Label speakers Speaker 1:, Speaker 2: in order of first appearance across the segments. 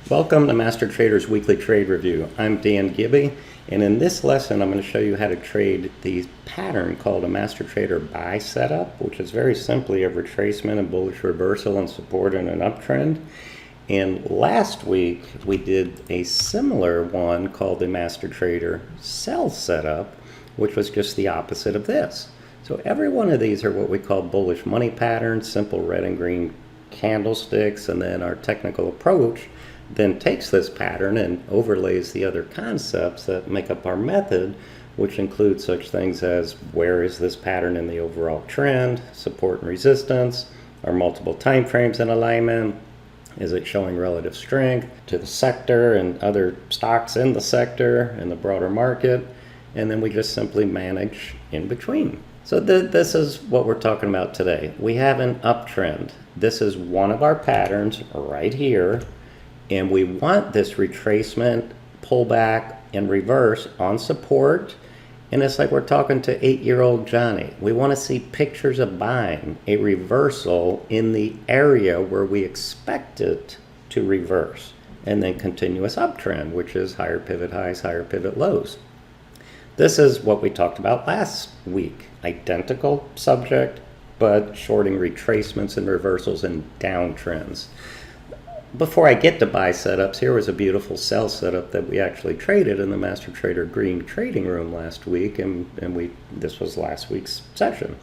Speaker 1: Welcome to Master Trader's Weekly Trade Review. I'm Dan Gibby, and in this lesson I'm going to show you how to trade the pattern called a Master Trader buy setup, which is very simply a retracement and bullish reversal and support in an uptrend. And last week we did a similar one called the Master Trader sell setup, which was just the opposite of this. So every one of these are what we call bullish money patterns, simple red and green candlesticks, and then our technical approach then takes this pattern and overlays the other concepts that make up our method, which include such things as where is this pattern in the overall trend, support and resistance, are multiple time frames in alignment, is it showing relative strength to the sector and other stocks in the sector and the broader market, and then we just simply manage in between. So this is what we're talking about today. We have an uptrend. This is one of our patterns right here. And we want this retracement, pullback, and reverse on support. And it's like we're talking to 8-year-old Johnny. We want to see pictures of buying a reversal in the area where we expect it to reverse. And then continuous uptrend, which is higher pivot highs, higher pivot lows. This is what we talked about last week. Identical subject, but shorting retracements and reversals and downtrends. Before I get to buy setups, here was a beautiful sell setup that we actually traded in the Master Trader Green trading room last week, and this was last week's session.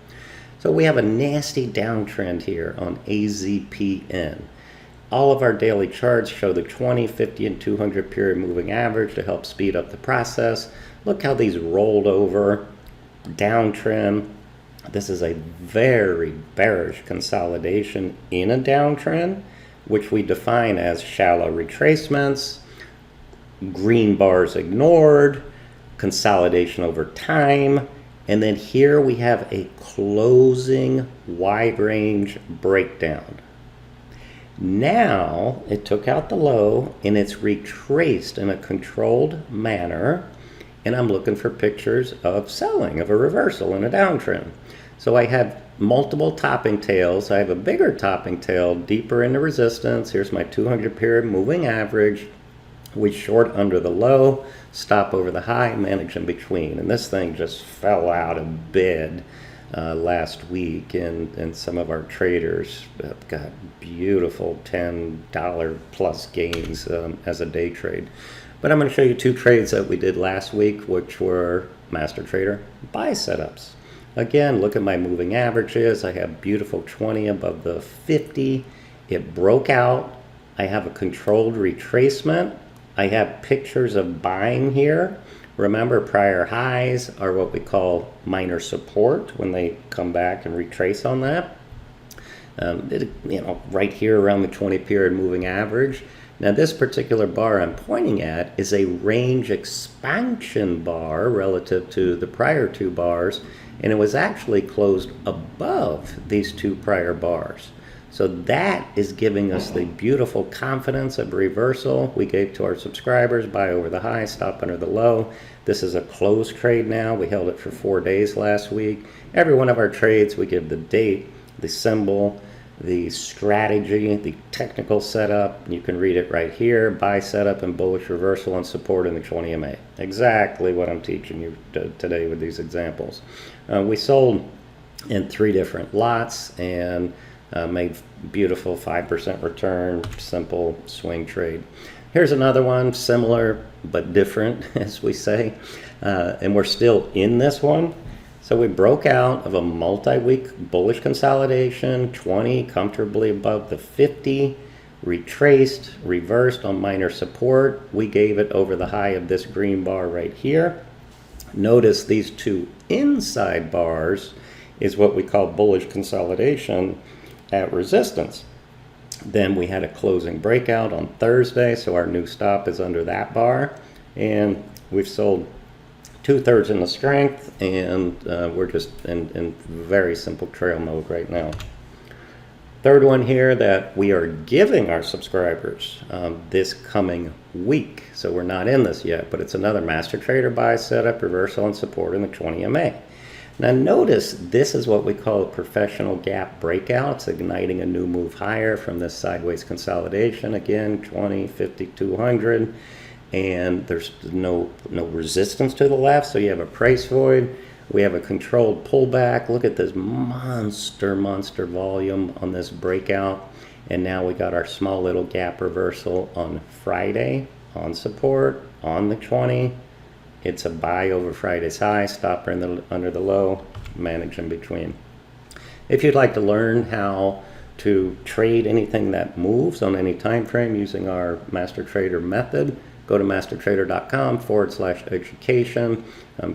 Speaker 1: So we have a nasty downtrend here on AZPN. All of our daily charts show the 20, 50, and 200 period moving average to help speed up the process. Look how these rolled over, downtrend. This is a very bearish consolidation in a downtrend, which we define as shallow retracements, green bars ignored, consolidation over time, and then here we have a closing wide range breakdown. Now it took out the low and it's retraced in a controlled manner, and I'm looking for pictures of selling, of a reversal in a downtrend. So I have multiple topping tails. I have a bigger topping tail deeper into resistance. Here's my 200 period moving average. We short under the low, stop over the high, manage in between. And this thing just fell out of bed last week, and some of our traders got beautiful $10 plus gains as a day trade. But I'm going to show you two trades that we did last week, which were Master Trader buy setups. Again, look at my moving averages. I have beautiful 20 above the 50. It broke out. I have a controlled retracement. I have pictures of buying here. Remember, prior highs are what we call minor support when they come back and retrace on that. Right here around the 20 period moving average. Now this particular bar I'm pointing at is a range expansion bar relative to the prior two bars, and it was actually closed above these two prior bars. So that is giving us the beautiful confidence of reversal we gave to our subscribers. Buy over the high, stop under the low. This is a closed trade now. We held it for 4 days last week. Every one of our trades, we give the date, the symbol, the strategy, the technical setup. You can read it right here. Buy setup and bullish reversal and support in the 20 MA. Exactly what I'm teaching you today with these examples. We sold in 3 different lots and made beautiful 5% return, simple swing trade. Here's another one, similar but different, as we say, and we're still in this one. So we broke out of a multi-week bullish consolidation, 20 comfortably above the 50, retraced, reversed on minor support. We gave it over the high of this green bar right here. Notice these two inside bars is what we call bullish consolidation at resistance. Then we had a closing breakout on Thursday, so our new stop is under that bar, and we've sold 2/3 in the strength, and we're just in very simple trail mode right now. Third one here that we are giving our subscribers this coming week. So we're not in this yet, but it's another Master Trader buy setup, reversal, and support in the 20 MA. Now notice this is what we call a professional gap breakout. It's igniting a new move higher from this sideways consolidation. Again, 20, 50, 200. And there's no resistance to the left, so you have a price void. We have a controlled pullback. Look at this monster volume on this breakout. And now we got our small little gap reversal on Friday on support on the 20. It's a buy over Friday's high, stop under the low, manage in between. If you'd like to learn how to trade anything that moves on any time frame using our Master Trader method, go to mastertrader.com/education.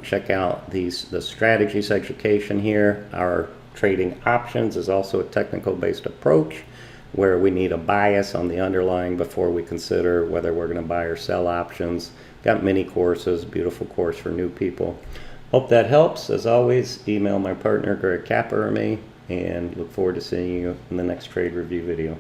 Speaker 1: Check out the strategies education here. Our trading options is also a technical based approach where we need a bias on the underlying before we consider whether we're going to buy or sell options. Got many courses, beautiful course for new people. Hope that helps. As always, email my partner Greg Capper or me, and look forward to seeing you in the next trade review video.